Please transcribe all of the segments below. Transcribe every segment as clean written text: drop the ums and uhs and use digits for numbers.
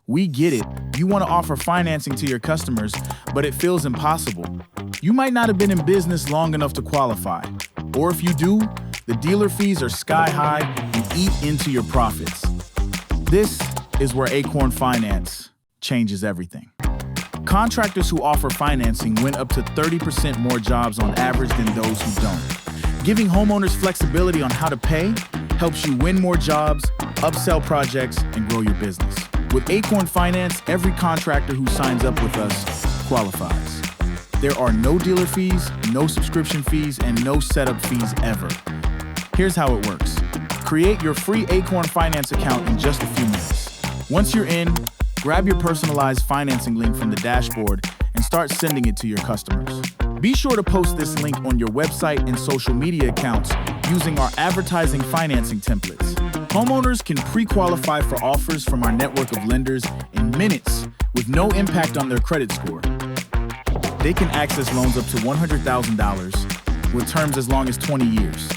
We get it. You want to offer financing to your customers, but it feels impossible. You might not have been in business long enough to qualify. Or if you do, the dealer fees are sky high and eat into your profits. This is where Acorn Finance changes everything. Contractors who offer financing win up to 30% more jobs on average than those who don't. Giving homeowners flexibility on how to pay helps you win more jobs, upsell projects, and grow your business. With Acorn Finance, every contractor who signs up with us qualifies. There are no dealer fees, no subscription fees, and no setup fees ever. Here's how it works. Create your free Acorn Finance account in just a few minutes. Once you're in, grab your personalized financing link from the dashboard and start sending it to your customers. Be sure to post this link on your website and social media accounts using our advertising financing templates. Homeowners can pre-qualify for offers from our network of lenders in minutes with no impact on their credit score. They can access loans up to $100,000 with terms as long as 20 years.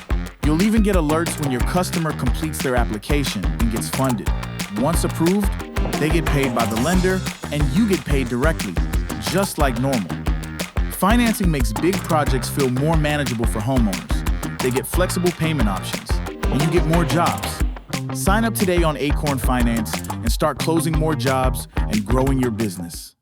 You'll even get alerts when your customer completes their application and gets funded. Once approved, they get paid by the lender and you get paid directly, just like normal. Financing makes big projects feel more manageable for homeowners. They get flexible payment options and you get more jobs. Sign up today on Acorn Finance and start closing more jobs and growing your business.